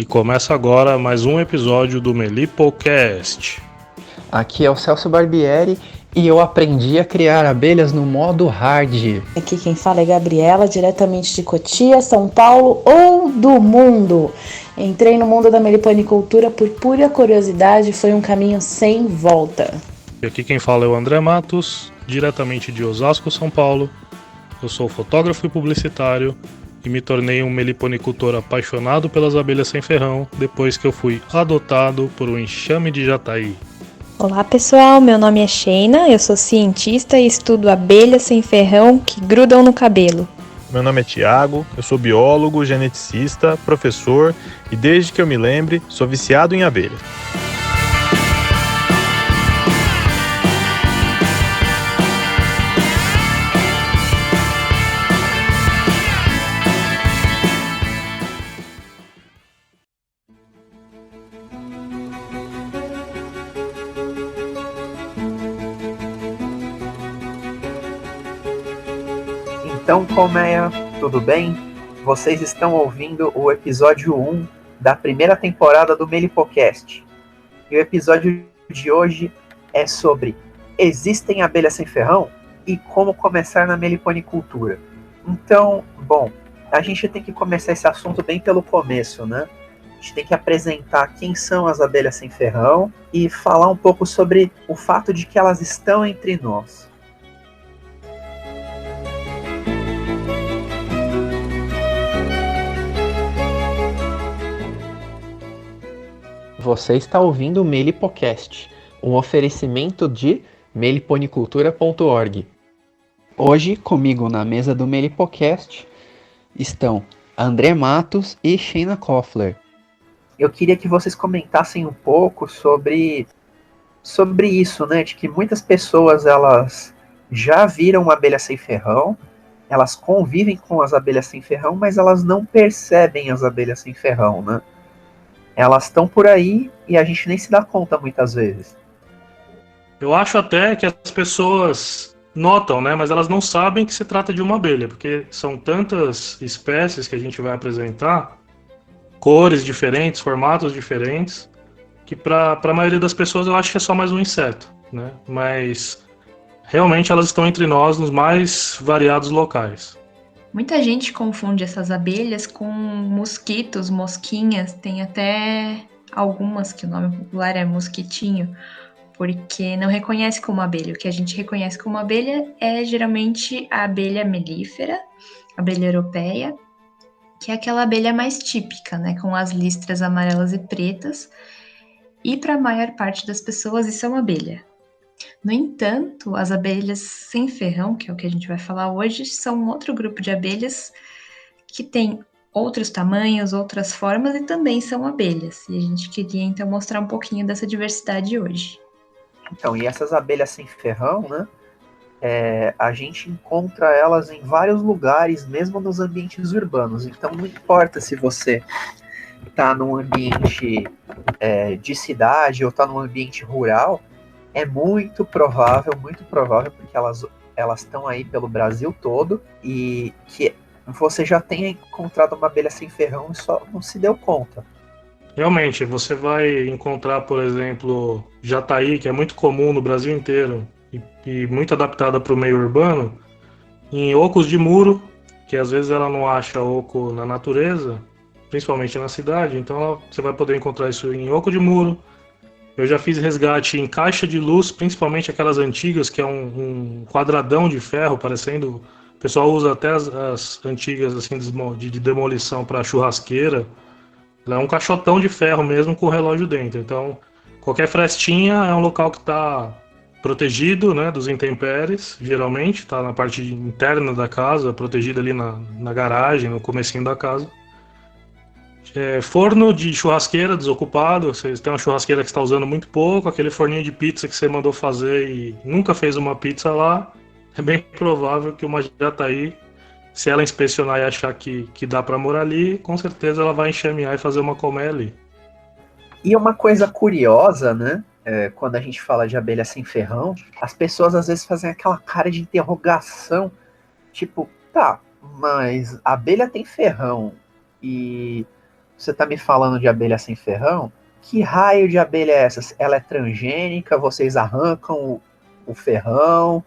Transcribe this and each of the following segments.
começa agora mais um episódio do Melipocast. Aqui é o Celso Barbieri e eu aprendi a criar abelhas no modo hard. Aqui quem fala é Gabriela, diretamente de Cotia, São Paulo ou do mundo. Entrei no mundo da meliponicultura por pura curiosidade, foi um caminho sem volta. E aqui quem fala é o André Matos, diretamente de Osasco, São Paulo. Eu sou fotógrafo e publicitário e me tornei um meliponicultor apaixonado pelas abelhas sem ferrão depois que eu fui adotado por um enxame de jataí. Olá pessoal, meu nome é Sheina, eu sou cientista e estudo abelhas sem ferrão que grudam no cabelo. Meu nome é Tiago, eu sou biólogo, geneticista, professor e desde que eu me lembre, sou viciado em abelhas. Então, colmeia, tudo bem? Vocês estão ouvindo o episódio 1 da primeira temporada do Melipocast. E o episódio de hoje é sobre existem abelhas sem ferrão e como começar na meliponicultura. Então, bom, a gente tem que começar esse assunto bem pelo começo, né? A gente tem que apresentar quem são as abelhas sem ferrão e falar um pouco sobre o fato de que elas estão entre nós. Você está ouvindo o Melipocast, um oferecimento de meliponicultura.org. Hoje, comigo na mesa do Melipocast, estão André Matos e Sheina Koffler. Eu queria que vocês comentassem um pouco sobre isso, né? De que muitas pessoas elas já viram uma abelha sem ferrão, elas convivem com as abelhas sem ferrão, mas elas não percebem as abelhas sem ferrão, né? Elas estão por aí e a gente nem se dá conta muitas vezes. Eu acho até que as pessoas notam, né? Mas elas não sabem que se trata de uma abelha, porque são tantas espécies que a gente vai apresentar, cores diferentes, formatos diferentes, que para a maioria das pessoas eu acho que é só mais um inseto, né? Mas realmente elas estão entre nós nos mais variados locais. Muita gente confunde essas abelhas com mosquitos, mosquinhas, tem até algumas que o nome popular é mosquitinho, porque não reconhece como abelha. O que a gente reconhece como abelha é geralmente a abelha melífera, a abelha europeia, que é aquela abelha mais típica, né, com as listras amarelas e pretas, e para a maior parte das pessoas isso é uma abelha. No entanto, as abelhas sem ferrão, que é o que a gente vai falar hoje, são outro grupo de abelhas que tem outros tamanhos, outras formas e também são abelhas. E a gente queria então mostrar um pouquinho dessa diversidade hoje. Então, e essas abelhas sem ferrão, né? A gente encontra elas em vários lugares, mesmo nos ambientes urbanos. Então, não importa se você está num ambiente de cidade ou está num ambiente rural, é muito provável, porque elas estão aí pelo Brasil todo e que você já tenha encontrado uma abelha sem ferrão e só não se deu conta. Realmente, você vai encontrar, por exemplo, jataí, que é muito comum no Brasil inteiro e muito adaptada para o meio urbano, em ocos de muro, que às vezes ela não acha oco na natureza, principalmente na cidade, então você vai poder encontrar isso em oco de muro. Eu já fiz resgate em caixa de luz, principalmente aquelas antigas, que é um quadradão de ferro, parecendo... O pessoal usa até as antigas assim, de demolição para churrasqueira. Ela é um caixotão de ferro mesmo com relógio dentro. Então, qualquer frestinha é um local que está protegido, né, dos intempéries, geralmente. Está na parte interna da casa, protegido ali na garagem, no comecinho da casa. Forno de churrasqueira desocupado, você tem uma churrasqueira que está usando muito pouco, aquele forninho de pizza que você mandou fazer e nunca fez uma pizza lá, é bem provável que uma jataí, se ela inspecionar e achar que dá para morar ali, com certeza ela vai enxamear e fazer uma colmeia ali. E uma coisa curiosa, né, quando a gente fala de abelha sem ferrão, as pessoas às vezes fazem aquela cara de interrogação, tipo, tá, mas a abelha tem ferrão e você está me falando de abelha sem ferrão? Que raio de abelha é essa? Ela é transgênica? Vocês arrancam o ferrão?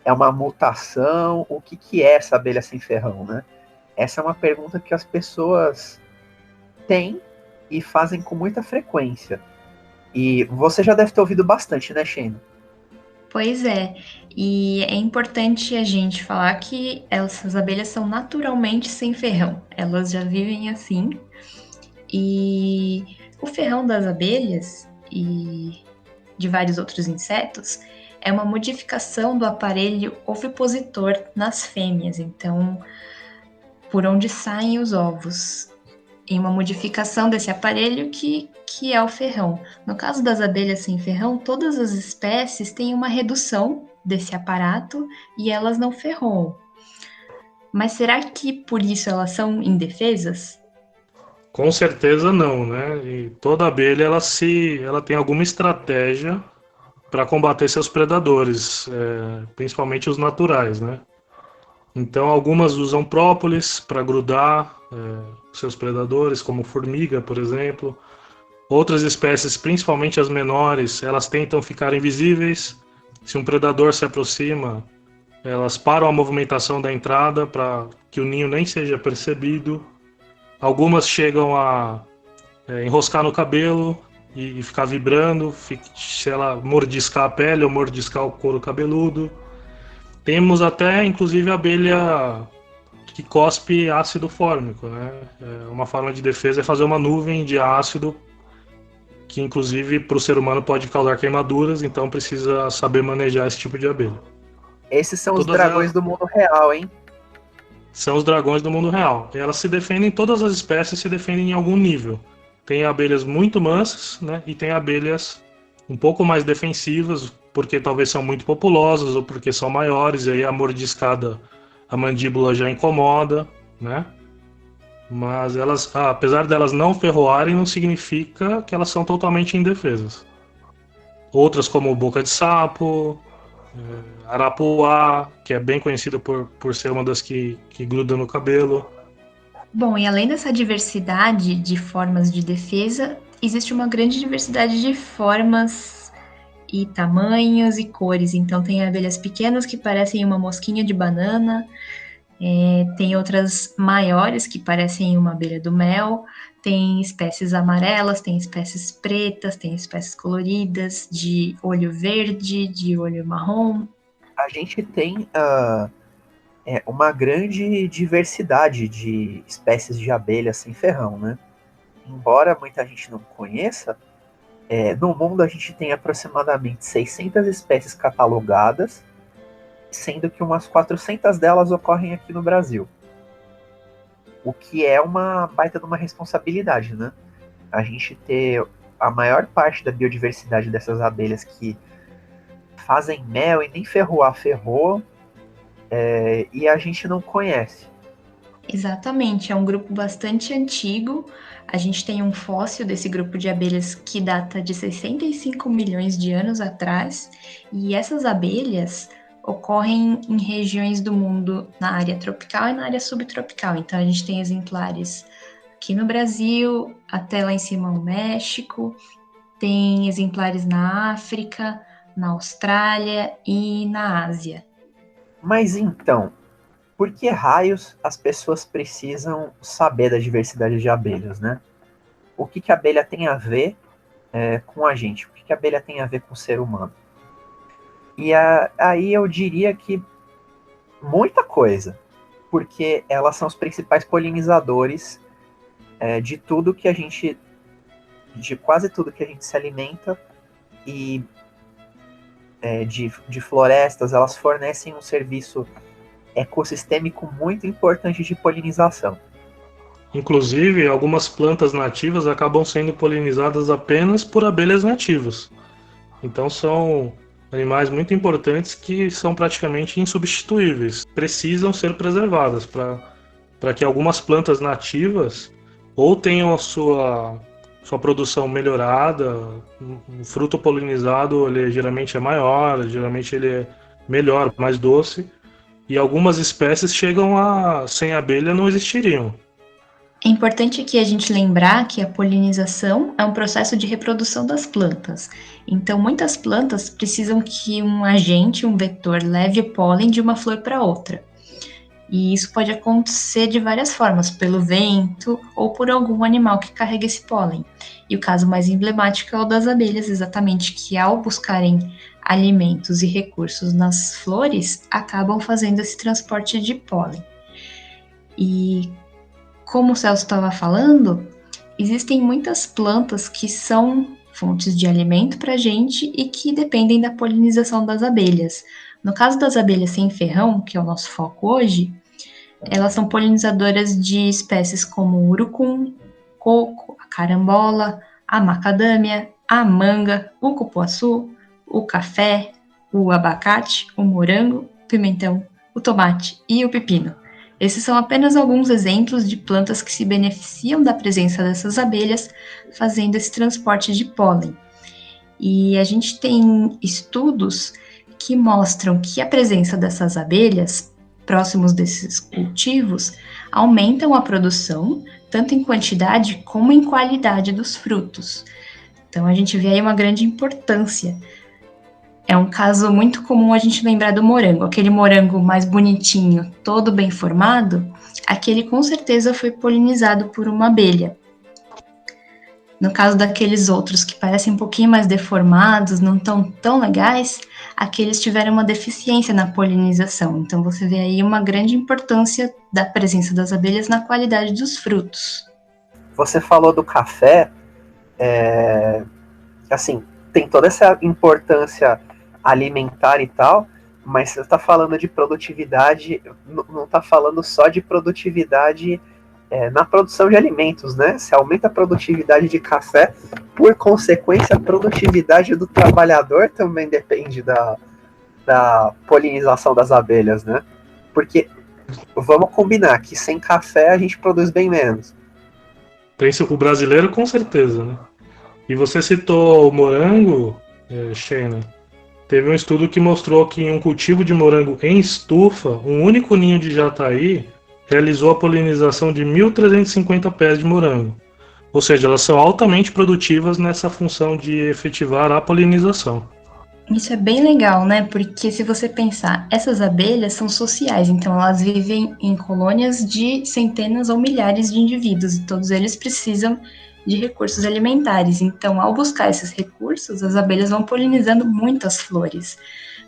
É uma mutação? O que é essa abelha sem ferrão, né? Essa é uma pergunta que as pessoas têm e fazem com muita frequência. E você já deve ter ouvido bastante, né, Shane? Pois é, e é importante a gente falar que essas abelhas são naturalmente sem ferrão. Elas já vivem assim. E o ferrão das abelhas e de vários outros insetos é uma modificação do aparelho ovipositor nas fêmeas, então, por onde saem os ovos. Em uma modificação desse aparelho que é o ferrão. No caso das abelhas sem ferrão, todas as espécies têm uma redução desse aparato e elas não ferroam. Mas será que por isso elas são indefesas? Com certeza não, né? E toda abelha ela tem alguma estratégia para combater seus predadores, principalmente os naturais, né? Então algumas usam própolis para grudar seus predadores, como formiga, por exemplo. Outras espécies, principalmente as menores, elas tentam ficar invisíveis. Se um predador se aproxima, elas param a movimentação da entrada para que o ninho nem seja percebido. Algumas chegam a enroscar no cabelo e ficar vibrando, se ela mordiscar a pele ou mordiscar o couro cabeludo. Temos até, inclusive, a abelha que cospe ácido fórmico, né? Uma forma de defesa é fazer uma nuvem de ácido que, inclusive, para o ser humano pode causar queimaduras, então precisa saber manejar esse tipo de abelha. Esses são os dragões do mundo real, hein? São os dragões do mundo real. E elas se defendem, todas as espécies se defendem em algum nível. Tem abelhas muito mansas, né? E tem abelhas um pouco mais defensivas, porque talvez são muito populosas ou porque são maiores, e aí a mordiscada, a mandíbula já incomoda, né? Mas elas, apesar delas não ferroarem, não significa que elas são totalmente indefesas. Outras como boca de sapo, arapuá, que é bem conhecida por ser uma das que gruda no cabelo. Bom, e além dessa diversidade de formas de defesa, existe uma grande diversidade de formas e tamanhos e cores. Então tem abelhas pequenas que parecem uma mosquinha de banana, tem outras maiores que parecem uma abelha do mel, tem espécies amarelas, tem espécies pretas, tem espécies coloridas, de olho verde, de olho marrom. A gente tem uma grande diversidade de espécies de abelhas sem ferrão, né? Embora muita gente não conheça, no mundo a gente tem aproximadamente 600 espécies catalogadas, sendo que umas 400 delas ocorrem aqui no Brasil. O que é uma baita de uma responsabilidade, né? A gente ter a maior parte da biodiversidade dessas abelhas que fazem mel e nem ferroam, e a gente não conhece. Exatamente, é um grupo bastante antigo. A gente tem um fóssil desse grupo de abelhas que data de 65 milhões de anos atrás, e essas abelhas ocorrem em regiões do mundo na área tropical e na área subtropical. Então a gente tem exemplares aqui no Brasil, até lá em cima no México, tem exemplares na África, na Austrália e na Ásia. Mas então, por que raios as pessoas precisam saber da diversidade de abelhas, né? O que a abelha tem a ver com a gente? O que a abelha tem a ver com o ser humano? E aí eu diria que muita coisa, porque elas são os principais polinizadores de tudo que a gente, de quase tudo que a gente se alimenta, e de florestas. Elas fornecem um serviço ecossistêmico muito importante de polinização. Inclusive, algumas plantas nativas acabam sendo polinizadas apenas por abelhas nativas. Então são animais muito importantes que são praticamente insubstituíveis. Precisam ser preservadas para que algumas plantas nativas ou tenham a sua produção melhorada. O fruto polinizado ele geralmente é maior, geralmente ele é melhor, mais doce. E algumas espécies chegam sem abelha não existiriam. É importante aqui a gente lembrar que a polinização é um processo de reprodução das plantas. Então, muitas plantas precisam que um agente, um vetor, leve o pólen de uma flor para outra. E isso pode acontecer de várias formas, pelo vento ou por algum animal que carrega esse pólen. E o caso mais emblemático é o das abelhas, exatamente, que ao buscarem alimentos e recursos nas flores, acabam fazendo esse transporte de pólen. E como o Celso estava falando, existem muitas plantas que são fontes de alimento para a gente e que dependem da polinização das abelhas. No caso das abelhas sem ferrão, que é o nosso foco hoje, elas são polinizadoras de espécies como o urucum, coco, a carambola, a macadâmia, a manga, o cupuaçu, o café, o abacate, o morango, o pimentão, o tomate e o pepino. Esses são apenas alguns exemplos de plantas que se beneficiam da presença dessas abelhas, fazendo esse transporte de pólen. E a gente tem estudos que mostram que a presença dessas abelhas, próximos desses cultivos, aumentam a produção, tanto em quantidade como em qualidade dos frutos. Então a gente vê aí uma grande importância. É um caso muito comum a gente lembrar do morango, aquele morango mais bonitinho, todo bem formado, aquele com certeza foi polinizado por uma abelha. No caso daqueles outros que parecem um pouquinho mais deformados, não tão legais, aqueles tiveram uma deficiência na polinização. Então você vê aí uma grande importância da presença das abelhas na qualidade dos frutos. Você falou do café, assim, tem toda essa importância alimentar e tal, mas você está falando de produtividade, não está falando só de produtividade na produção de alimentos, né? Se aumenta a produtividade de café, por consequência, a produtividade do trabalhador também depende da polinização das abelhas, né? Porque vamos combinar que sem café a gente produz bem menos. O brasileiro, com certeza, né? E você citou o morango, Sheina. Teve um estudo que mostrou que em um cultivo de morango em estufa, um único ninho de jataí realizou a polinização de 1.350 pés de morango. Ou seja, elas são altamente produtivas nessa função de efetivar a polinização. Isso é bem legal, né? Porque se você pensar, essas abelhas são sociais, então elas vivem em colônias de centenas ou milhares de indivíduos e todos eles precisam de recursos alimentares. Então, ao buscar esses recursos, as abelhas vão polinizando muitas flores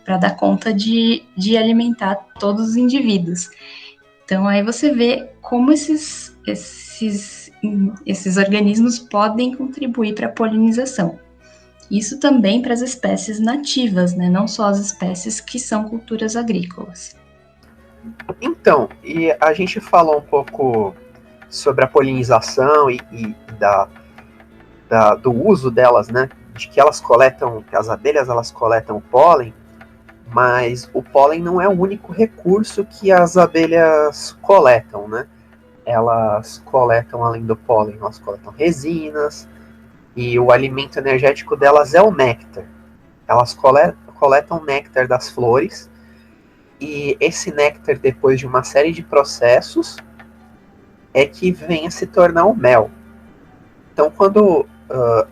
para dar conta de alimentar todos os indivíduos. Então, aí você vê como esses organismos podem contribuir para a polinização. Isso também para as espécies nativas, né? Não só as espécies que são culturas agrícolas. Então, e a gente falou um pouco sobre a polinização e do uso delas, né? De que elas coletam, que as abelhas elas coletam o pólen, mas o pólen não é o único recurso que as abelhas coletam, né? Elas coletam, além do pólen, elas coletam resinas, e o alimento energético delas é o néctar. Elas coletam o néctar das flores, e esse néctar, depois de uma série de processos, é que vem a se tornar o mel. Então, quando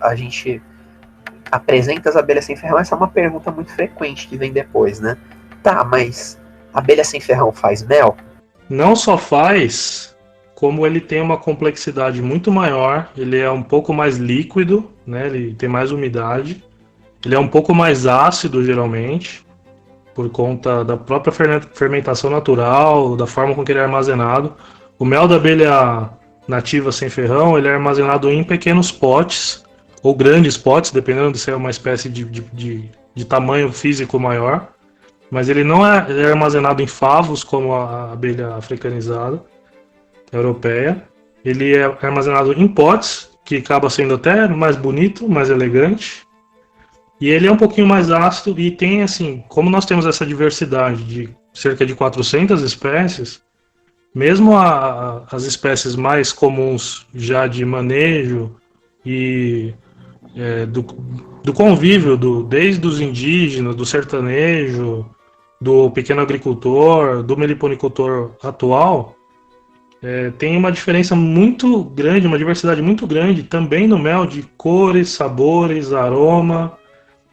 a gente apresenta as abelhas sem ferrão, essa é uma pergunta muito frequente que vem depois, né? Tá, mas abelha sem ferrão faz mel? Não só faz, como ele tem uma complexidade muito maior, ele é um pouco mais líquido, né? Ele tem mais umidade, ele é um pouco mais ácido, geralmente, por conta da própria fermentação natural, da forma com que ele é armazenado. O mel da abelha nativa sem ferrão, ele é armazenado em pequenos potes, ou grandes potes, dependendo de se é uma espécie de tamanho físico maior. Mas ele não é armazenado em favos, como a abelha africanizada, europeia. Ele é armazenado em potes, que acaba sendo até mais bonito, mais elegante. E ele é um pouquinho mais ácido e tem, assim, como nós temos essa diversidade de cerca de 400 espécies, mesmo as espécies mais comuns já de manejo e do convívio, desde os indígenas, do sertanejo, do pequeno agricultor, do meliponicultor atual, tem uma diferença muito grande, uma diversidade muito grande também no mel de cores, sabores, aroma.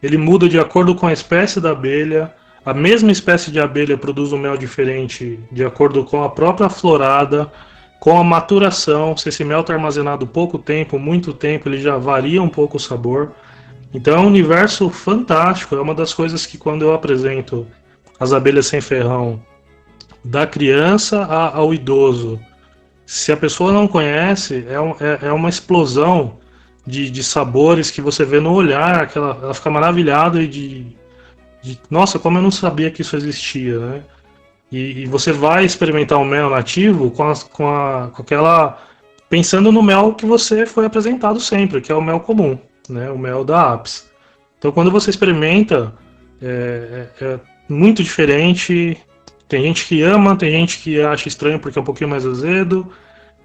Ele muda de acordo com a espécie da abelha. A mesma espécie de abelha produz um mel diferente de acordo com a própria florada, com a maturação. Se esse mel está armazenado pouco tempo, muito tempo, ele já varia um pouco o sabor. Então é um universo fantástico. É uma das coisas que quando eu apresento as abelhas sem ferrão, da criança ao idoso, se a pessoa não conhece, é uma explosão de sabores que você vê no olhar, que ela fica maravilhada e nossa, como eu não sabia que isso existia, né? E você vai experimentar o mel nativo com aquela, pensando no mel que você foi apresentado sempre, que é o mel comum, né? O mel da Apis. Então quando você experimenta, é muito diferente. Tem gente que ama, tem gente que acha estranho porque é um pouquinho mais azedo,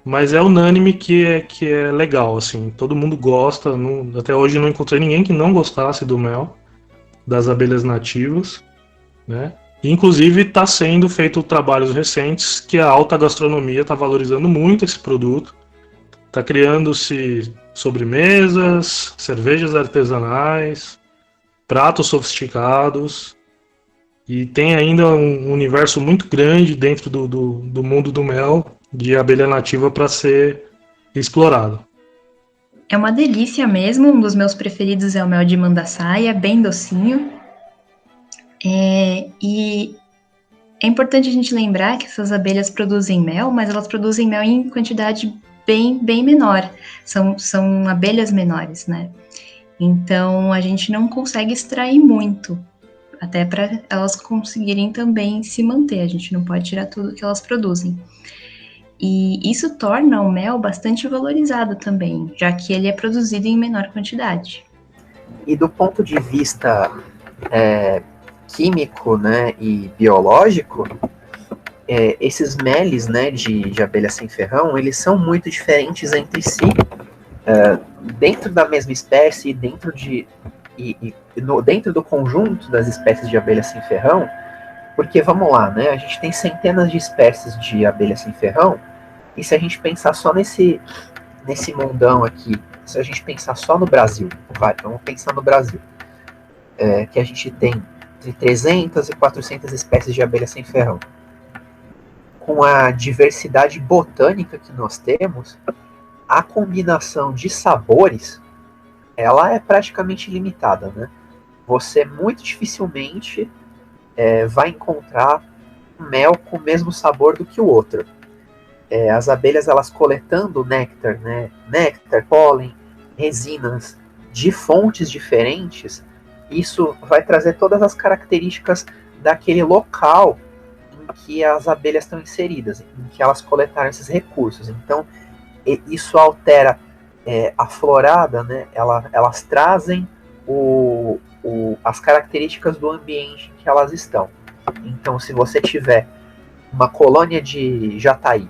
mas é unânime que é legal, assim. Todo mundo gosta. Até hoje não encontrei ninguém que não gostasse do mel das abelhas nativas, né? E, inclusive está sendo feito trabalhos recentes que a alta gastronomia está valorizando muito esse produto. Está criando-se sobremesas, cervejas artesanais, pratos sofisticados. E tem ainda um universo muito grande dentro do mundo do mel de abelha nativa para ser explorado. É uma delícia mesmo, um dos meus preferidos é o mel de mandaçaia, bem docinho. E é importante a gente lembrar que essas abelhas produzem mel, mas elas produzem mel em quantidade bem menor. São abelhas menores, né? Então a gente não consegue extrair muito, até para elas conseguirem também se manter. A gente não pode tirar tudo que elas produzem. E isso torna o mel bastante valorizado também, já que ele é produzido em menor quantidade. E do ponto de vista químico, né, e biológico, esses meles, né, de abelha sem ferrão, eles são muito diferentes entre si, dentro da mesma espécie, dentro do conjunto das espécies de abelha sem ferrão, porque, vamos lá, né, a gente tem centenas de espécies de abelha sem ferrão, e se a gente pensar só nesse mundão aqui, se a gente pensar só no Brasil, vamos pensar no Brasil, que a gente tem entre 300 e 400 espécies de abelha sem ferrão. Com a diversidade botânica que nós temos, a combinação de sabores, ela é praticamente ilimitada, né? Você muito dificilmente vai encontrar um mel com o mesmo sabor do que o outro. As abelhas, elas coletando néctar, né? Néctar, pólen, resinas de fontes diferentes, isso vai trazer todas as características daquele local em que as abelhas estão inseridas, em que elas coletaram esses recursos. Então, isso altera a florada, né? Elas trazem as características do ambiente em que elas estão. Então, se você tiver uma colônia de jataí,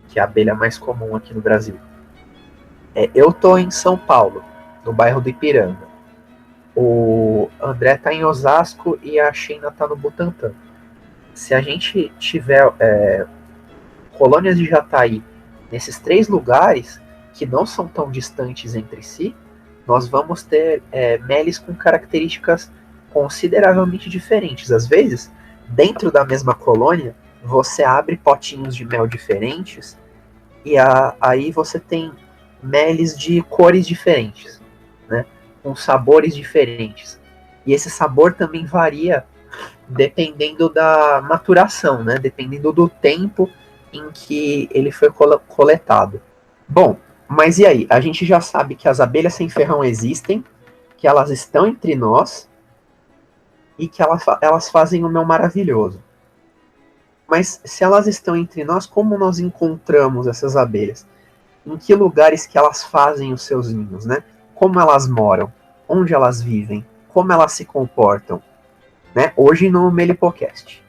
que é a abelha mais comum aqui no Brasil, eu estou em São Paulo, no bairro do Ipiranga. O André está em Osasco e a Sheina está no Butantã. Se a gente tiver colônias de jataí nesses 3 lugares, que não são tão distantes entre si, nós vamos ter meles com características consideravelmente diferentes. Às vezes, dentro da mesma colônia, você abre potinhos de mel diferentes e aí você tem meles de cores diferentes, né, com sabores diferentes. E esse sabor também varia dependendo da maturação, né, dependendo do tempo em que ele foi coletado. Bom, mas e aí? A gente já sabe que as abelhas sem ferrão existem, que elas estão entre nós e que elas fazem um mel maravilhoso. Mas se elas estão entre nós, como nós encontramos essas abelhas? Em que lugares que elas fazem os seus ninhos, né? Como elas moram? Onde elas vivem? Como elas se comportam? Né? Hoje no Melipocast.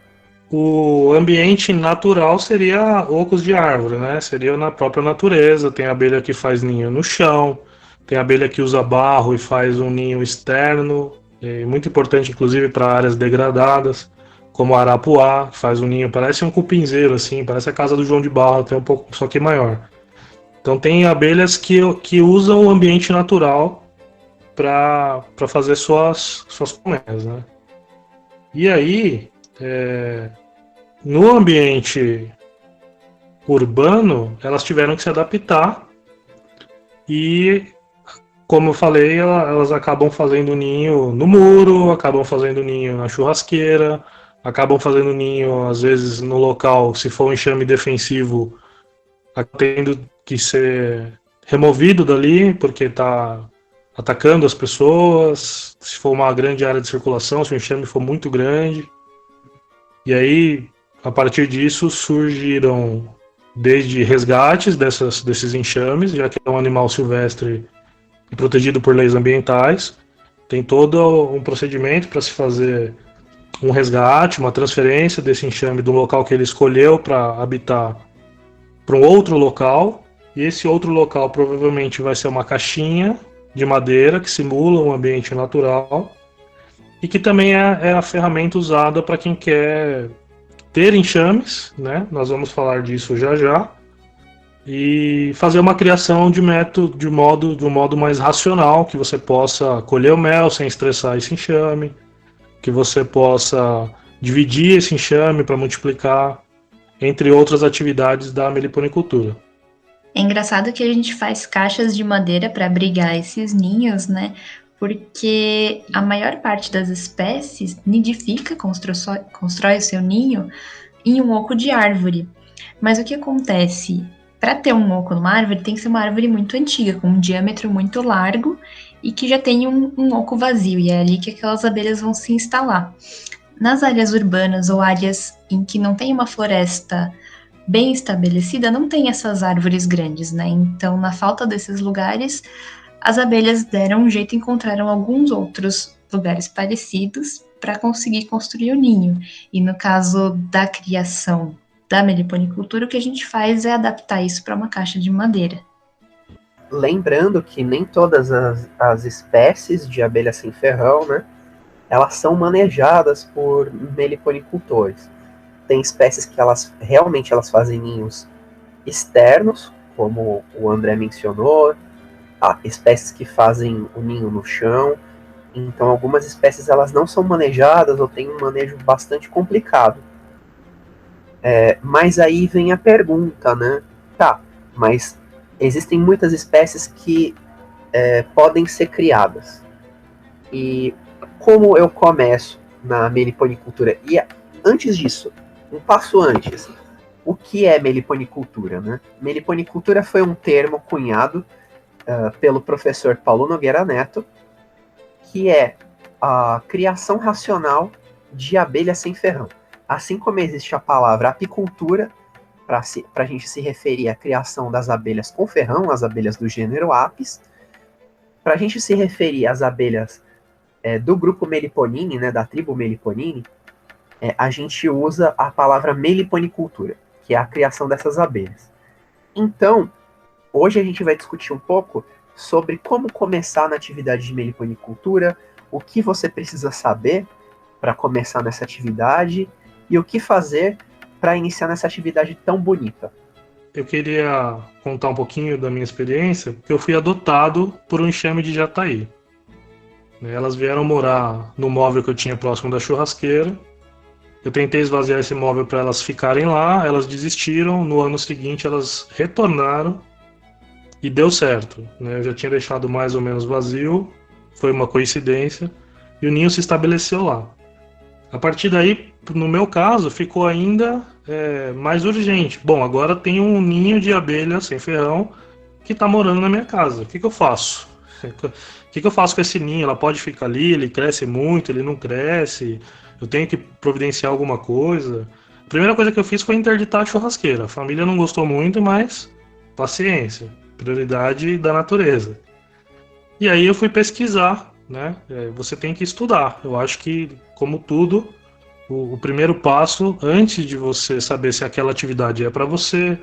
O ambiente natural seria ocos de árvore, né? Seria na própria natureza. Tem abelha que faz ninho no chão, tem abelha que usa barro e faz um ninho externo, muito importante inclusive para áreas degradadas. como a arapuá, que faz um ninho, parece um cupinzeiro, assim, parece a casa do João de Barro, até um pouco, só que maior. Então tem abelhas que usam o ambiente natural para fazer suas colmeias, né? E aí, no ambiente urbano, elas tiveram que se adaptar e, como eu falei, elas acabam fazendo ninho no muro, acabam fazendo ninho na churrasqueira, acabam fazendo ninho, às vezes, no local, se for um enxame defensivo, tendo que ser removido dali, porque está atacando as pessoas, se for uma grande área de circulação, se o enxame for muito grande. E aí, a partir disso, surgiram desde resgates desses enxames, já que é um animal silvestre e protegido por leis ambientais. Tem todo um procedimento para se fazer um resgate, uma transferência desse enxame do local que ele escolheu para habitar para um outro local. E esse outro local provavelmente vai ser uma caixinha de madeira que simula um ambiente natural e que também é a ferramenta usada para quem quer ter enxames, né? Nós vamos falar disso já já, e fazer uma criação de um modo mais racional, que você possa colher o mel sem estressar esse enxame, que você possa dividir esse enxame para multiplicar, entre outras atividades da meliponicultura. É engraçado que a gente faz caixas de madeira para abrigar esses ninhos, né? Porque a maior parte das espécies nidifica, constrói o seu ninho em um oco de árvore. Mas o que acontece? Para ter um oco numa árvore, tem que ser uma árvore muito antiga, com um diâmetro muito largo e que já tem um oco vazio, e é ali que aquelas abelhas vão se instalar. Nas áreas urbanas ou áreas em que não tem uma floresta bem estabelecida, não tem essas árvores grandes, né? Então, na falta desses lugares, as abelhas deram um jeito e encontraram alguns outros lugares parecidos para conseguir construir o ninho. E no caso da criação da meliponicultura, o que a gente faz é adaptar isso para uma caixa de madeira. Lembrando que nem todas as espécies de abelha sem ferrão, né, elas são manejadas por meliponicultores. Tem espécies que elas fazem ninhos externos, como o André mencionou, espécies que fazem o ninho no chão. Então, algumas espécies elas não são manejadas ou têm um manejo bastante complicado. Mas aí vem a pergunta, né? Tá, mas existem muitas espécies que podem ser criadas. E como eu começo na meliponicultura? E antes disso, um passo antes, o que é meliponicultura, né? Meliponicultura foi um termo cunhado pelo professor Paulo Nogueira Neto, que é a criação racional de abelha sem ferrão. Assim como existe a palavra apicultura, para a gente se referir à criação das abelhas com ferrão, as abelhas do gênero Apis, para a gente se referir às abelhas do grupo Meliponini, né, da tribo Meliponini, a gente usa a palavra meliponicultura, que é a criação dessas abelhas. Então, hoje a gente vai discutir um pouco sobre como começar na atividade de meliponicultura, o que você precisa saber para começar nessa atividade e o que fazer para iniciar nessa atividade tão bonita. Eu queria contar um pouquinho da minha experiência, porque eu fui adotado por um enxame de jataí. Elas vieram morar no móvel que eu tinha próximo da churrasqueira. Eu tentei esvaziar esse móvel para elas ficarem lá, elas desistiram. No ano seguinte elas retornaram e deu certo. Eu já tinha deixado mais ou menos vazio, foi uma coincidência, e o ninho se estabeleceu lá. A partir daí, no meu caso, ficou ainda mais urgente. Bom, agora tem um ninho de abelha sem ferrão que está morando na minha casa. O que eu faço? O que eu faço com esse ninho? Ela pode ficar ali, ele cresce muito, ele não cresce, eu tenho que providenciar alguma coisa. A primeira coisa que eu fiz foi interditar a churrasqueira. A família não gostou muito, mas paciência, prioridade da natureza. E aí eu fui pesquisar, né? Você tem que estudar. Eu acho que, como tudo, o primeiro passo, antes de você saber se aquela atividade é para você,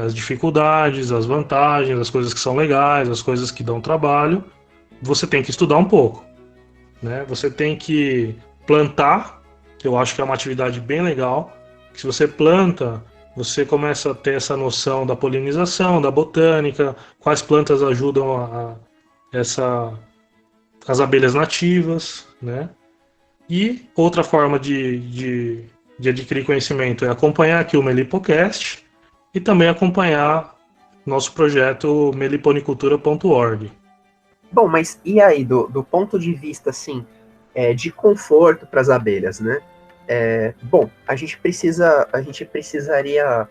as dificuldades, as vantagens, as coisas que são legais, as coisas que dão trabalho, você tem que estudar um pouco, né? Você tem que plantar que eu acho que é uma atividade bem legal. Se você planta, você começa a ter essa noção da polinização, da botânica, quais plantas ajudam as abelhas nativas, né? E outra forma de adquirir conhecimento é acompanhar aqui o Melipocast e também acompanhar nosso projeto meliponicultura.org. Bom, mas e aí, do ponto de vista, assim, de conforto para as abelhas, né? Bom, a gente precisaria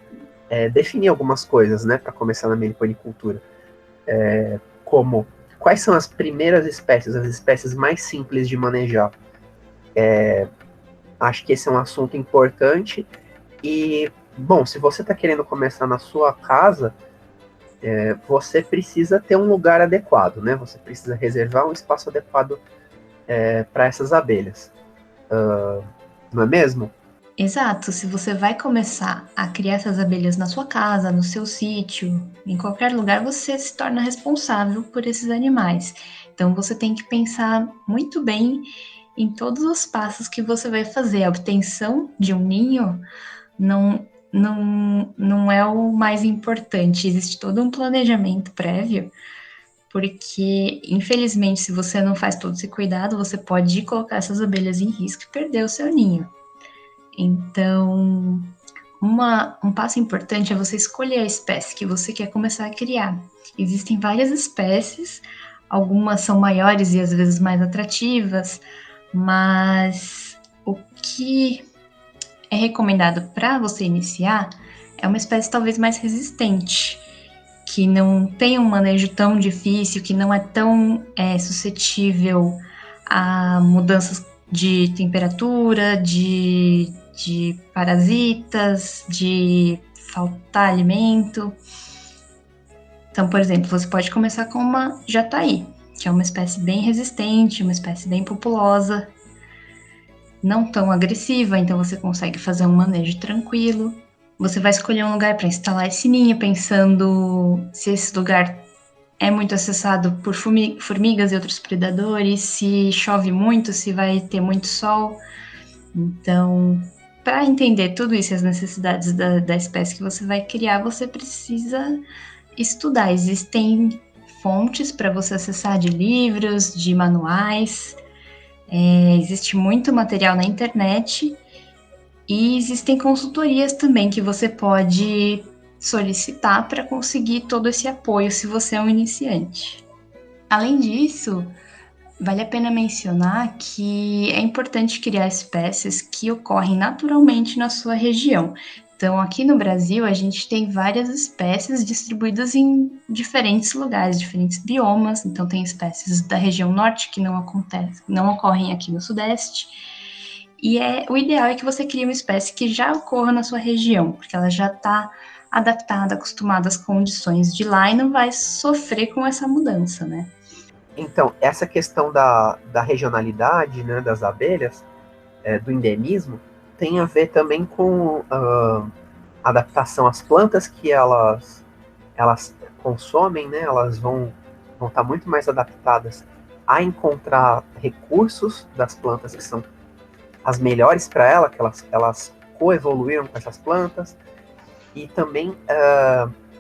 definir algumas coisas, né, para começar na meliponicultura. Como, quais são as primeiras espécies, as espécies mais simples de manejar? Acho que esse é um assunto importante. E, bom, se você está querendo começar na sua casa, você precisa ter um lugar adequado, né? Você precisa reservar um espaço adequado para essas abelhas. Não é mesmo? Exato, se você vai começar a criar essas abelhas na sua casa, no seu sítio, em qualquer lugar, você se torna responsável por esses animais. Então você tem que pensar muito bem em todos os passos que você vai fazer. A obtenção de um ninho não é o mais importante, existe todo um planejamento prévio, porque, infelizmente, se você não faz todo esse cuidado, você pode colocar essas abelhas em risco e perder o seu ninho. Então, um passo importante é você escolher a espécie que você quer começar a criar. Existem várias espécies, algumas são maiores e às vezes mais atrativas, mas o que é recomendado para você iniciar é uma espécie talvez mais resistente, que não tem um manejo tão difícil, que não é tão suscetível a mudanças de temperatura, de parasitas, de faltar alimento. Então, por exemplo, você pode começar com uma jataí, que é uma espécie bem resistente, uma espécie bem populosa, não tão agressiva, então você consegue fazer um manejo tranquilo. Você vai escolher um lugar para instalar esse ninho, pensando se esse lugar é muito acessado por formigas e outros predadores, se chove muito, se vai ter muito sol. Então, para entender tudo isso e as necessidades da espécie que você vai criar, você precisa estudar. Existem fontes para você acessar de livros, de manuais, existe muito material na internet e existem consultorias também que você pode solicitar para conseguir todo esse apoio se você é um iniciante. Além disso, vale a pena mencionar que é importante criar espécies que ocorrem naturalmente na sua região. Então, aqui no Brasil, a gente tem várias espécies distribuídas em diferentes lugares, diferentes biomas. Então, tem espécies da região norte que não ocorrem aqui no sudeste. E o ideal é que você crie uma espécie que já ocorra na sua região, porque ela já está adaptada, acostumada às condições de lá e não vai sofrer com essa mudança, né? Então, essa questão da regionalidade, né, das abelhas, do endemismo, tem a ver também com adaptação às plantas que elas consomem, né, elas vão estar muito mais adaptadas a encontrar recursos das plantas que são as melhores para ela, que elas coevoluíram com essas plantas, e também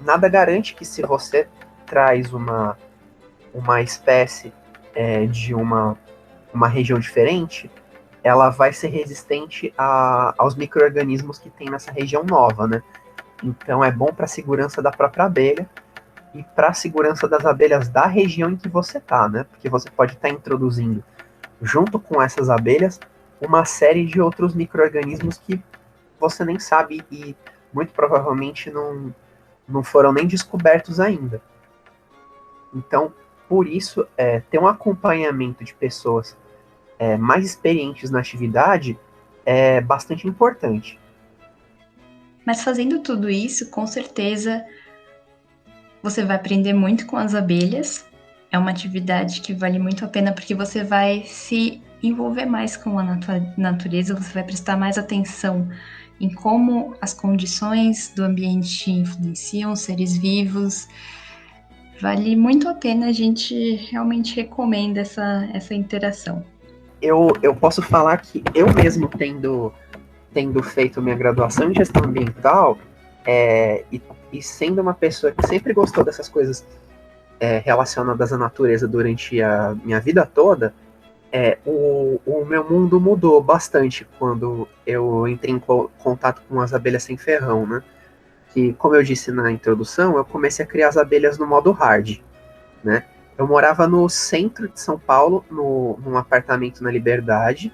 nada garante que se você traz uma espécie de uma região diferente, ela vai ser resistente aos micro-organismos que tem nessa região nova, né? Então é bom para a segurança da própria abelha e para a segurança das abelhas da região em que você está, né? Porque você pode estar introduzindo, junto com essas abelhas, uma série de outros micro-organismos que você nem sabe e muito provavelmente não foram nem descobertos ainda. Então, por isso, ter um acompanhamento de pessoas mais experientes na atividade é bastante importante. Mas fazendo tudo isso, com certeza, você vai aprender muito com as abelhas. É uma atividade que vale muito a pena porque você vai se envolver mais com a natureza, você vai prestar mais atenção em como as condições do ambiente influenciam os seres vivos. Vale muito a pena, a gente realmente recomenda essa interação. eu posso falar que eu mesmo tendo feito minha graduação em gestão ambiental, e sendo uma pessoa que sempre gostou dessas coisas relacionadas à natureza durante a minha vida toda, o meu mundo mudou bastante quando eu entrei em contato com as abelhas sem ferrão, né? Que, como eu disse na introdução, eu comecei a criar as abelhas no modo hard, né? Eu morava no centro de São Paulo, num apartamento na Liberdade.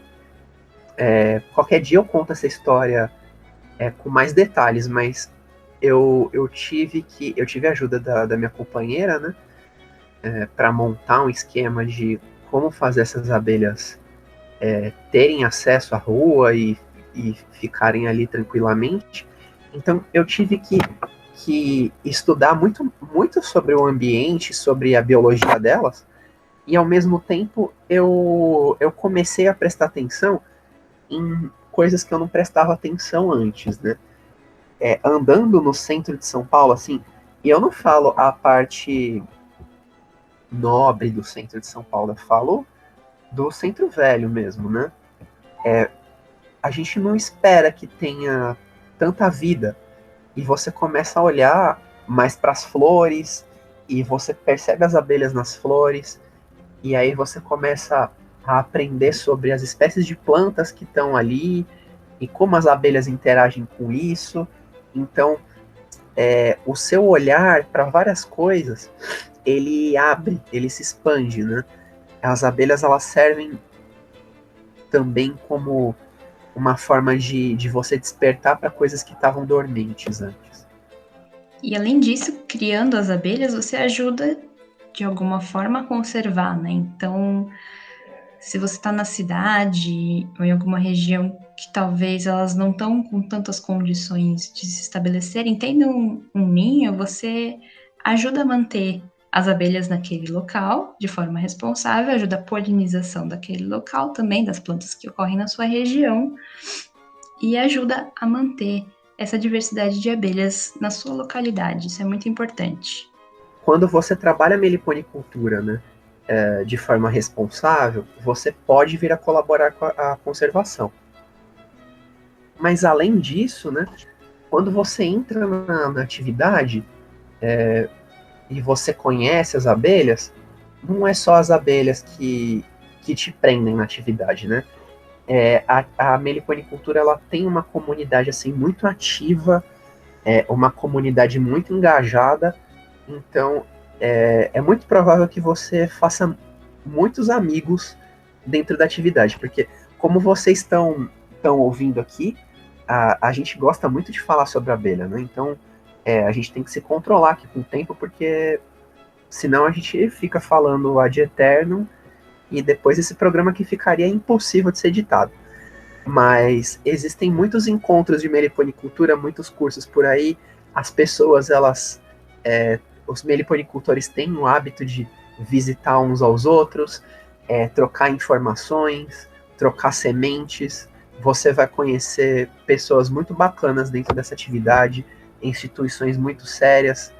Qualquer dia eu conto essa história com mais detalhes, mas eu tive a ajuda da minha companheira, né? Para montar um esquema de como fazer essas abelhas terem acesso à rua e ficarem ali tranquilamente. Então eu tive que estudar muito, muito sobre o ambiente, sobre a biologia delas, e ao mesmo tempo eu comecei a prestar atenção em coisas que eu não prestava atenção antes, né? Andando no centro de São Paulo, assim, e eu não falo a parte nobre do centro de São Paulo, eu falo do centro velho mesmo, né? A gente não espera que tenha tanta vida, e você começa a olhar mais para as flores, e você percebe as abelhas nas flores, e aí você começa a aprender sobre as espécies de plantas que estão ali, e como as abelhas interagem com isso. Então, o seu olhar para várias coisas, ele abre, ele se expande, né? As abelhas, elas servem também como uma forma de você despertar para coisas que estavam dormentes antes. E além disso, criando as abelhas, você ajuda de alguma forma a conservar, né? Então, se você está na cidade ou em alguma região que talvez elas não estão com tantas condições de se estabelecerem, tendo um ninho, você ajuda a manter as abelhas naquele local de forma responsável, ajuda a polinização daquele local também, das plantas que ocorrem na sua região, e ajuda a manter essa diversidade de abelhas na sua localidade. Isso é muito importante. Quando você trabalha a meliponicultura, né, de forma responsável, você pode vir a colaborar com a conservação. Mas além disso, né, quando você entra na atividade e você conhece as abelhas, não é só as abelhas que te prendem na atividade, né? A meliponicultura, ela tem uma comunidade assim muito ativa, uma comunidade muito engajada. Então é muito provável que você faça muitos amigos dentro da atividade, porque como vocês estão ouvindo aqui, a gente gosta muito de falar sobre a abelha, né? Então a gente tem que se controlar aqui com o tempo, porque senão a gente fica falando ad eternum, e depois esse programa aqui ficaria impossível de ser editado. Mas existem muitos encontros de meliponicultura, muitos cursos por aí. As pessoas, os meliponicultores têm o hábito de visitar uns aos outros, trocar informações, trocar sementes. Você vai conhecer pessoas muito bacanas dentro dessa atividade, instituições muito sérias.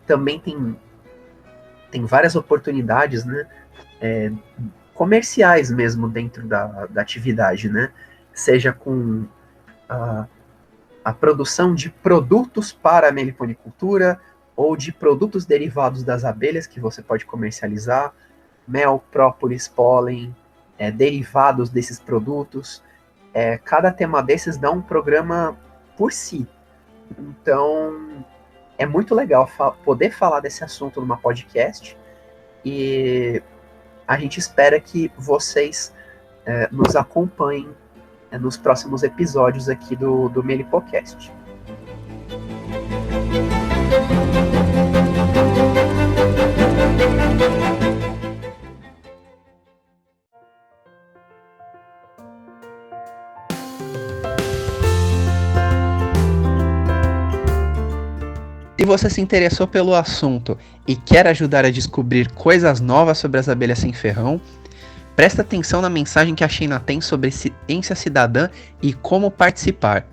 Também tem várias oportunidades, né, comerciais mesmo dentro da atividade, né? Seja com a produção de produtos para a meliponicultura ou de produtos derivados das abelhas que você pode comercializar, mel, própolis, pólen, derivados desses produtos. Cada tema desses dá um programa por si. Então, é muito legal poder falar desse assunto numa podcast, e a gente espera que vocês nos acompanhem nos próximos episódios aqui do Melipocast. Se você se interessou pelo assunto e quer ajudar a descobrir coisas novas sobre as abelhas sem ferrão, presta atenção na mensagem que a Sheina tem sobre ciência cidadã e como participar.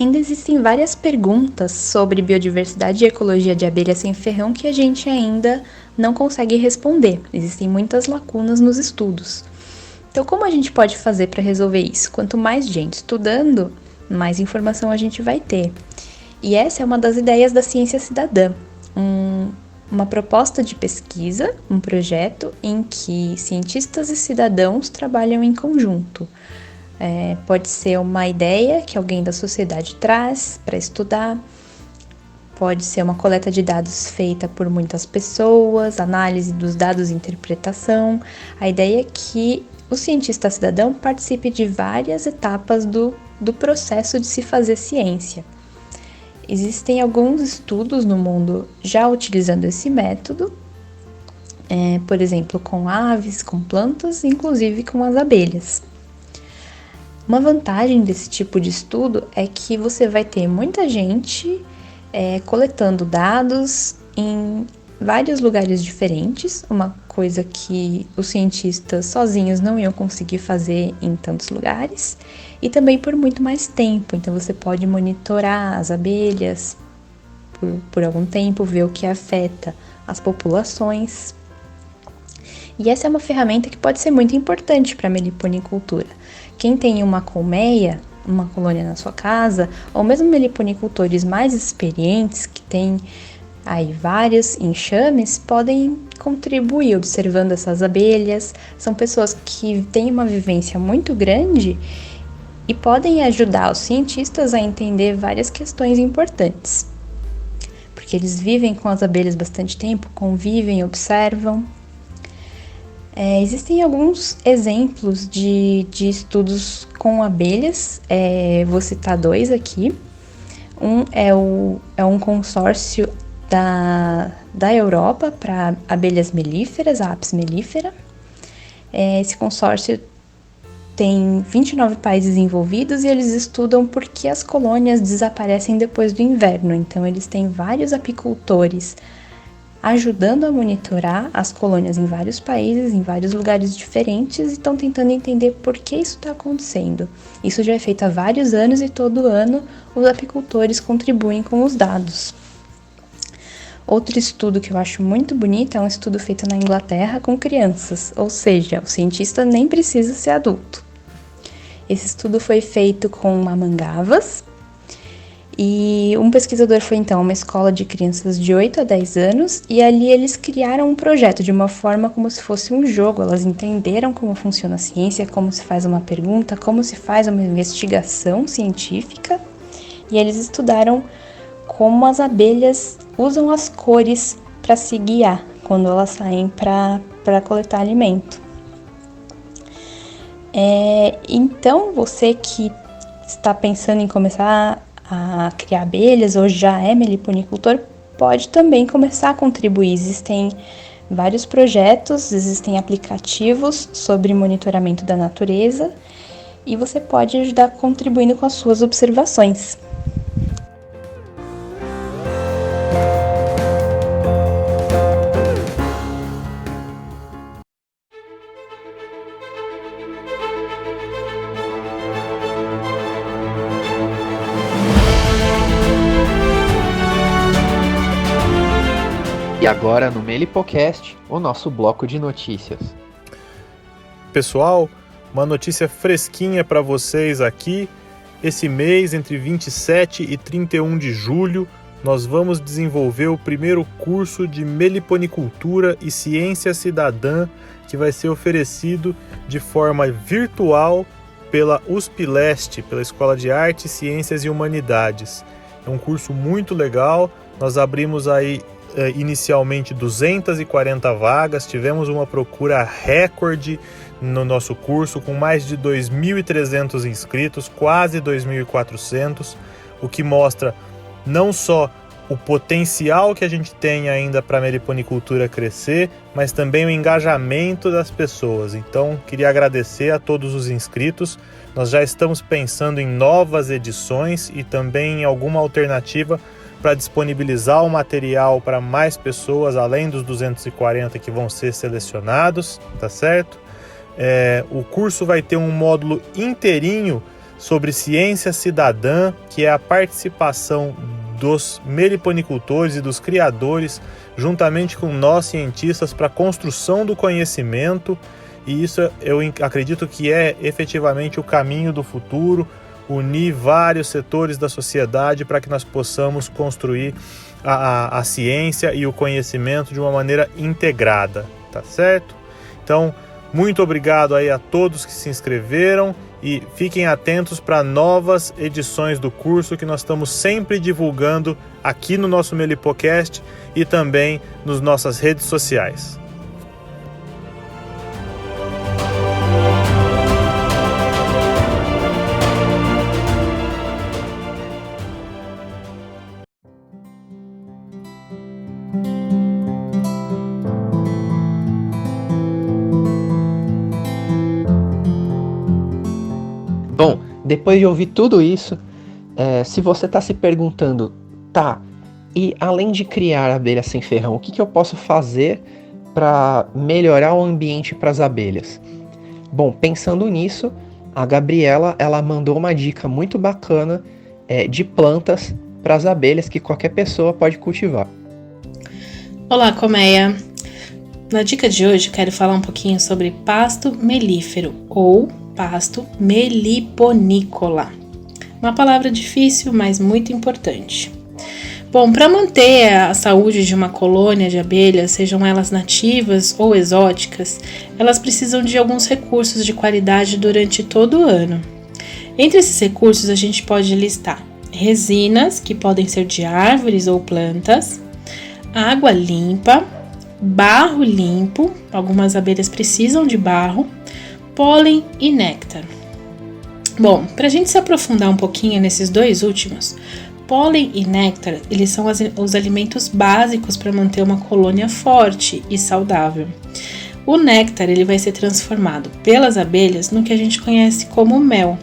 Ainda existem várias perguntas sobre biodiversidade e ecologia de abelhas sem ferrão que a gente ainda não consegue responder. Existem muitas lacunas nos estudos. Então, como a gente pode fazer para resolver isso? Quanto mais gente estudando, mais informação a gente vai ter. E essa é uma das ideias da ciência cidadã. Uma proposta de pesquisa, um projeto em que cientistas e cidadãos trabalham em conjunto. Pode ser uma ideia que alguém da sociedade traz para estudar, pode ser uma coleta de dados feita por muitas pessoas, análise dos dados e interpretação. A ideia é que o cientista cidadão participe de várias etapas do processo de se fazer ciência. Existem alguns estudos no mundo já utilizando esse método, por exemplo, com aves, com plantas, inclusive com as abelhas. Uma vantagem desse tipo de estudo é que você vai ter muita gente coletando dados em vários lugares diferentes, uma coisa que os cientistas sozinhos não iam conseguir fazer em tantos lugares, e também por muito mais tempo. Então você pode monitorar as abelhas por algum tempo, ver o que afeta as populações. E essa é uma ferramenta que pode ser muito importante para a meliponicultura. Quem tem uma colmeia, uma colônia na sua casa, ou mesmo meliponicultores mais experientes, que têm aí vários enxames, podem contribuir observando essas abelhas. São pessoas que têm uma vivência muito grande e podem ajudar os cientistas a entender várias questões importantes. Porque eles vivem com as abelhas bastante tempo, convivem, observam. Existem alguns exemplos de estudos com abelhas, vou citar 2 aqui. Um é um consórcio da Europa para abelhas melíferas, a Apis mellifera. Esse consórcio tem 29 países envolvidos e eles estudam por que as colônias desaparecem depois do inverno. Então, eles têm vários apicultores ajudando a monitorar as colônias em vários países, em vários lugares diferentes, e estão tentando entender por que isso está acontecendo. Isso já é feito há vários anos e todo ano os apicultores contribuem com os dados. Outro estudo que eu acho muito bonito é um estudo feito na Inglaterra com crianças, ou seja, o cientista nem precisa ser adulto. Esse estudo foi feito com mamangavas e um pesquisador foi então a uma escola de crianças de 8 a 10 anos e ali eles criaram um projeto de uma forma como se fosse um jogo. Elas entenderam como funciona a ciência, como se faz uma pergunta, como se faz uma investigação científica e eles estudaram como as abelhas usam as cores para se guiar quando elas saem para coletar alimento. Então, você que está pensando em começar a criar abelhas ou já é meliponicultor, pode também começar a contribuir. Existem vários projetos, existem aplicativos sobre monitoramento da natureza e você pode ajudar contribuindo com as suas observações. E agora no Melipocast, o nosso bloco de notícias. Pessoal, uma notícia fresquinha para vocês aqui. Esse mês, entre 27 e 31 de julho, nós vamos desenvolver o primeiro curso de meliponicultura e ciência cidadã que vai ser oferecido de forma virtual pela USP Leste, pela Escola de Artes, Ciências e Humanidades. É um curso muito legal. Nós abrimos aí inicialmente 240 vagas, tivemos uma procura recorde no nosso curso, com mais de 2.300 inscritos, quase 2.400, o que mostra não só o potencial que a gente tem ainda para a meliponicultura crescer, mas também o engajamento das pessoas. Então, queria agradecer a todos os inscritos. Nós já estamos pensando em novas edições e também em alguma alternativa para disponibilizar o material para mais pessoas, além dos 240 que vão ser selecionados, tá certo? O curso vai ter um módulo inteirinho sobre ciência cidadã, que é a participação dos meliponicultores e dos criadores, juntamente com nós cientistas, para a construção do conhecimento, e isso eu acredito que é efetivamente o caminho do futuro, unir vários setores da sociedade para que nós possamos construir a ciência e o conhecimento de uma maneira integrada, tá certo? Então, muito obrigado aí a todos que se inscreveram e fiquem atentos para novas edições do curso que nós estamos sempre divulgando aqui no nosso Melipocast e também nas nossas redes sociais. Bom, depois de ouvir tudo isso, se você está se perguntando, tá, e além de criar abelhas sem ferrão, o que eu posso fazer para melhorar o ambiente para as abelhas? Bom, pensando nisso, a Gabriela ela mandou uma dica muito bacana de plantas para as abelhas que qualquer pessoa pode cultivar. Olá, colmeia! Na dica de hoje, quero falar um pouquinho sobre pasto melífero ou pasto meliponícola. Uma palavra difícil, mas muito importante. Bom, para manter a saúde de uma colônia de abelhas, sejam elas nativas ou exóticas, elas precisam de alguns recursos de qualidade durante todo o ano. Entre esses recursos, a gente pode listar resinas, que podem ser de árvores ou plantas, água limpa, barro limpo, algumas abelhas precisam de barro, pólen e néctar. Bom, para a gente se aprofundar um pouquinho nesses dois últimos, pólen e néctar, eles são os alimentos básicos para manter uma colônia forte e saudável. O néctar ele vai ser transformado pelas abelhas no que a gente conhece como mel.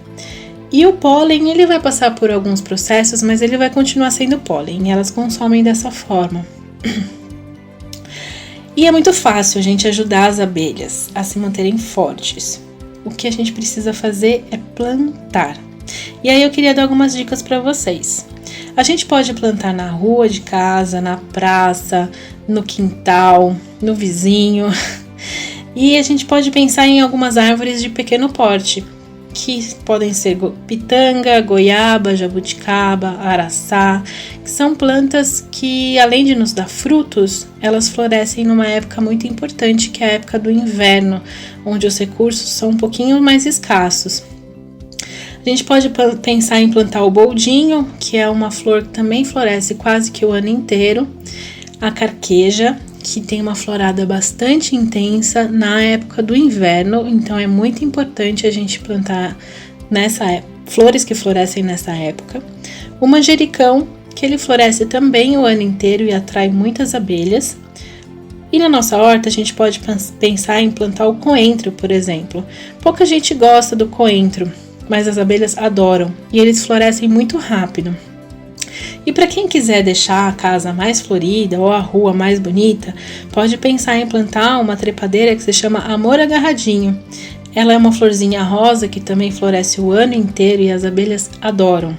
E o pólen ele vai passar por alguns processos, mas ele vai continuar sendo pólen e elas consomem dessa forma. E é muito fácil a gente ajudar as abelhas a se manterem fortes. O que a gente precisa fazer é plantar. E aí eu queria dar algumas dicas para vocês. A gente pode plantar na rua de casa, na praça, no quintal, no vizinho. E a gente pode pensar em algumas árvores de pequeno porte, que podem ser pitanga, goiaba, jabuticaba, araçá, que são plantas que, além de nos dar frutos, elas florescem numa época muito importante, que é a época do inverno, onde os recursos são um pouquinho mais escassos. A gente pode pensar em plantar o boldinho, que é uma flor que também floresce quase que o ano inteiro, a carqueja, que tem uma florada bastante intensa na época do inverno, então é muito importante a gente plantar flores que florescem nessa época. O manjericão, que ele floresce também o ano inteiro e atrai muitas abelhas. E na nossa horta a gente pode pensar em plantar o coentro, por exemplo. Pouca gente gosta do coentro, mas as abelhas adoram e eles florescem muito rápido. E para quem quiser deixar a casa mais florida ou a rua mais bonita, pode pensar em plantar uma trepadeira que se chama amor agarradinho. Ela é uma florzinha rosa que também floresce o ano inteiro e as abelhas adoram.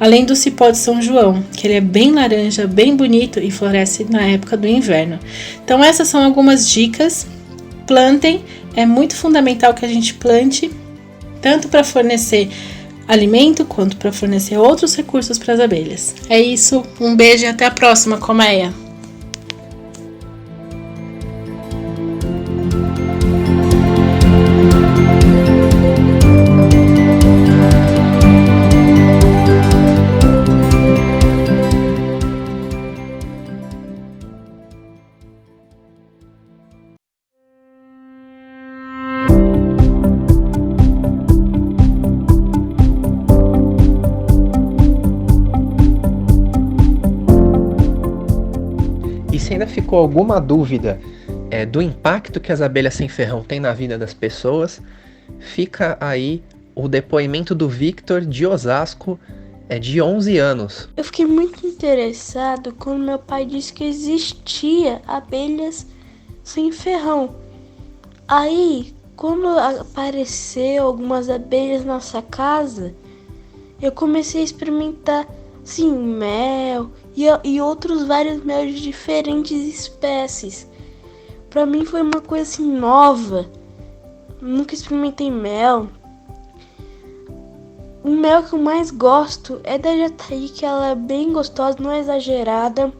Além do cipó de São João, que ele é bem laranja, bem bonito e floresce na época do inverno. Então essas são algumas dicas. Plantem, é muito fundamental que a gente plante, tanto para fornecer alimento quanto para fornecer outros recursos para as abelhas. É isso, um beijo e até a próxima, colmeia! Se ainda ficou alguma dúvida do impacto que as abelhas sem ferrão têm na vida das pessoas, fica aí o depoimento do Victor de Osasco, de 11 anos. Eu fiquei muito interessado quando meu pai disse que existia abelhas sem ferrão. Aí, quando apareceu algumas abelhas na nossa casa, eu comecei a experimentar sim, mel e outros vários mel de diferentes espécies. Pra mim foi uma coisa assim nova. Nunca experimentei mel. O mel que eu mais gosto é da jataí, que ela é bem gostosa, não é exagerada.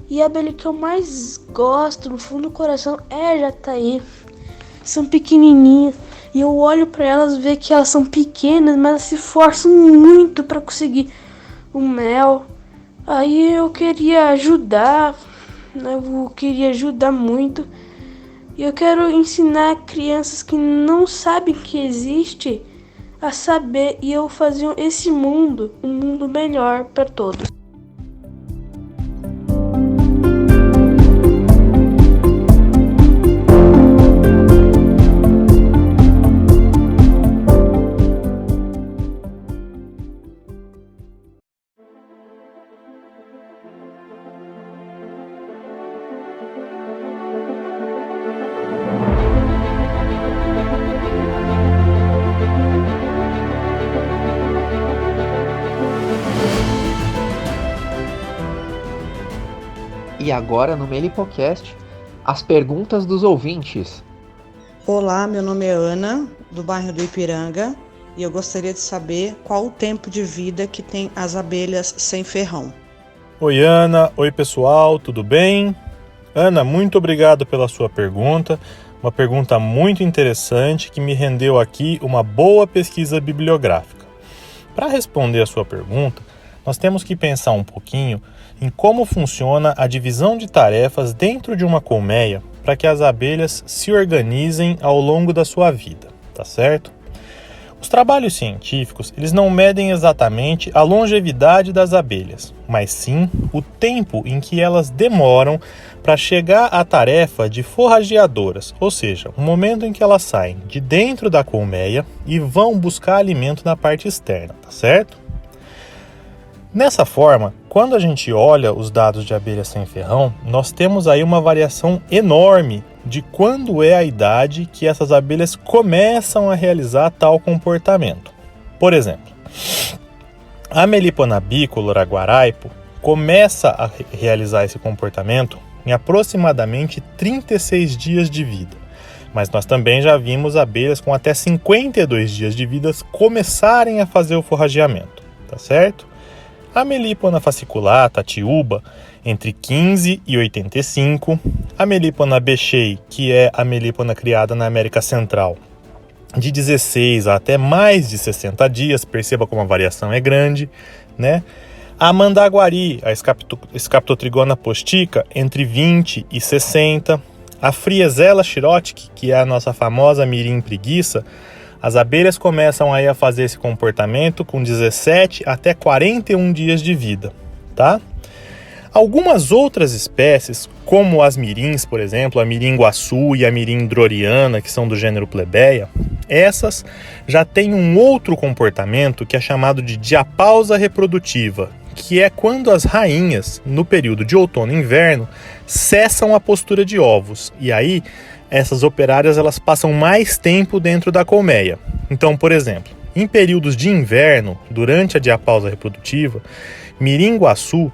E a abelha que eu mais gosto, no fundo do coração, é a jataí. São pequenininhas. E eu olho pra elas, vejo que elas são pequenas, mas elas se esforçam muito pra conseguir o mel. Aí eu queria ajudar, eu queria ajudar muito. E eu quero ensinar crianças que não sabem que existe a saber, e eu fazer esse mundo um mundo melhor para todos. E agora no Melipocast, as perguntas dos ouvintes. Olá, meu nome é Ana, do bairro do Ipiranga, e eu gostaria de saber qual o tempo de vida que tem as abelhas sem ferrão. Oi, Ana. Oi, pessoal. Tudo bem? Ana, muito obrigado pela sua pergunta. Uma pergunta muito interessante que me rendeu aqui uma boa pesquisa bibliográfica. Para responder a sua pergunta, nós temos que pensar um pouquinho em como funciona a divisão de tarefas dentro de uma colmeia para que as abelhas se organizem ao longo da sua vida, tá certo? Os trabalhos científicos, eles não medem exatamente a longevidade das abelhas, mas sim o tempo em que elas demoram para chegar à tarefa de forrageadoras, ou seja, o momento em que elas saem de dentro da colmeia e vão buscar alimento na parte externa, tá certo? Nessa forma, quando a gente olha os dados de abelhas sem ferrão, nós temos aí uma variação enorme de quando é a idade que essas abelhas começam a realizar tal comportamento. Por exemplo, a Melipona bicolor aguaraipo começa a realizar esse comportamento em aproximadamente 36 dias de vida. Mas nós também já vimos abelhas com até 52 dias de vida começarem a fazer o forrageamento, tá certo? A Melipona fasciculata, tiúba, entre 15 e 85. A Melipona bechei, que é a melipona criada na América Central, de 16 a até mais de 60 dias. Perceba como a variação é grande, né? A Mandaguari, a Scaptotrigona postica, entre 20 e 60. A Friesella chirotic, que é a nossa famosa mirim preguiça, as abelhas começam aí a fazer esse comportamento com 17 até 41 dias de vida, tá? Algumas outras espécies, como as mirins, por exemplo, a mirim guaçu e a mirim droriana, que são do gênero Plebeia, essas já têm um outro comportamento que é chamado de diapausa reprodutiva, que é quando as rainhas, no período de outono e inverno, cessam a postura de ovos, e aí essas operárias elas passam mais tempo dentro da colmeia. Então, por exemplo, em períodos de inverno, durante a diapausa reprodutiva, mirim guaçu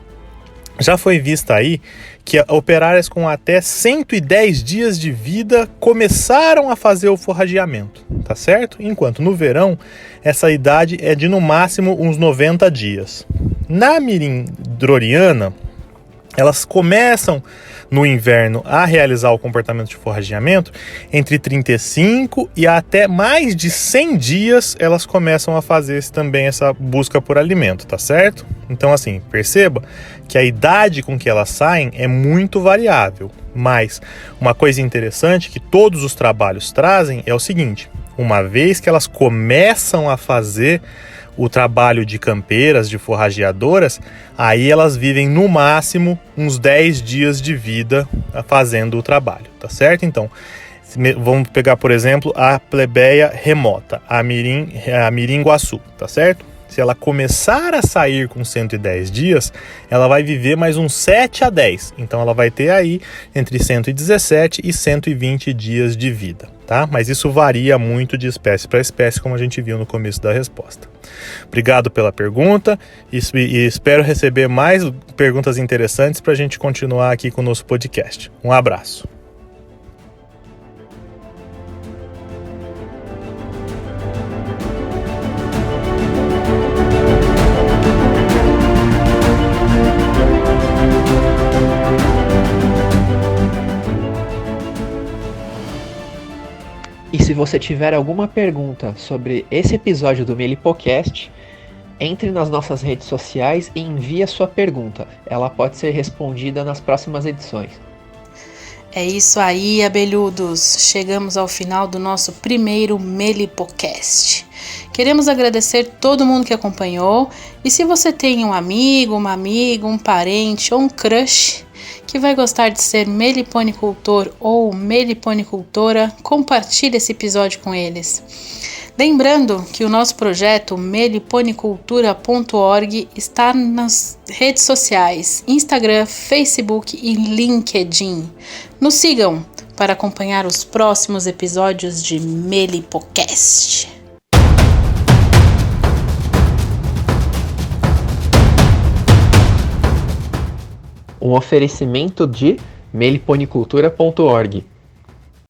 já foi vista aí que operárias com até 110 dias de vida começaram a fazer o forrageamento, tá certo? Enquanto no verão, essa idade é de no máximo uns 90 dias. Na mirim droriana, elas começam no inverno a realizar o comportamento de forrageamento entre 35 e até mais de 100 dias elas começam a fazer também essa busca por alimento, tá certo? Então assim, perceba que a idade com que elas saem é muito variável, mas uma coisa interessante que todos os trabalhos trazem é o seguinte: uma vez que elas começam a fazer o trabalho de campeiras, de forrageadoras, aí elas vivem no máximo uns 10 dias de vida fazendo o trabalho, tá certo? Então, vamos pegar, por exemplo, a plebeia remota, a mirim guaçu, tá certo? Se ela começar a sair com 110 dias, ela vai viver mais uns 7 a 10. Então ela vai ter aí entre 117 e 120 dias de vida, tá? Mas isso varia muito de espécie para espécie, como a gente viu no começo da resposta. Obrigado pela pergunta e espero receber mais perguntas interessantes para a gente continuar aqui com o nosso podcast. Um abraço. E se você tiver alguma pergunta sobre esse episódio do Melipocast, entre nas nossas redes sociais e envie a sua pergunta. Ela pode ser respondida nas próximas edições. É isso aí, abelhudos. Chegamos ao final do nosso primeiro Melipocast. Queremos agradecer todo mundo que acompanhou. E se você tem um amigo, uma amiga, um parente ou um crush que vai gostar de ser meliponicultor ou meliponicultora, compartilhe esse episódio com eles. Lembrando que o nosso projeto meliponicultura.org está nas redes sociais, Instagram, Facebook e LinkedIn. Nos sigam para acompanhar os próximos episódios de Melipocast. Um oferecimento de meliponicultura.org.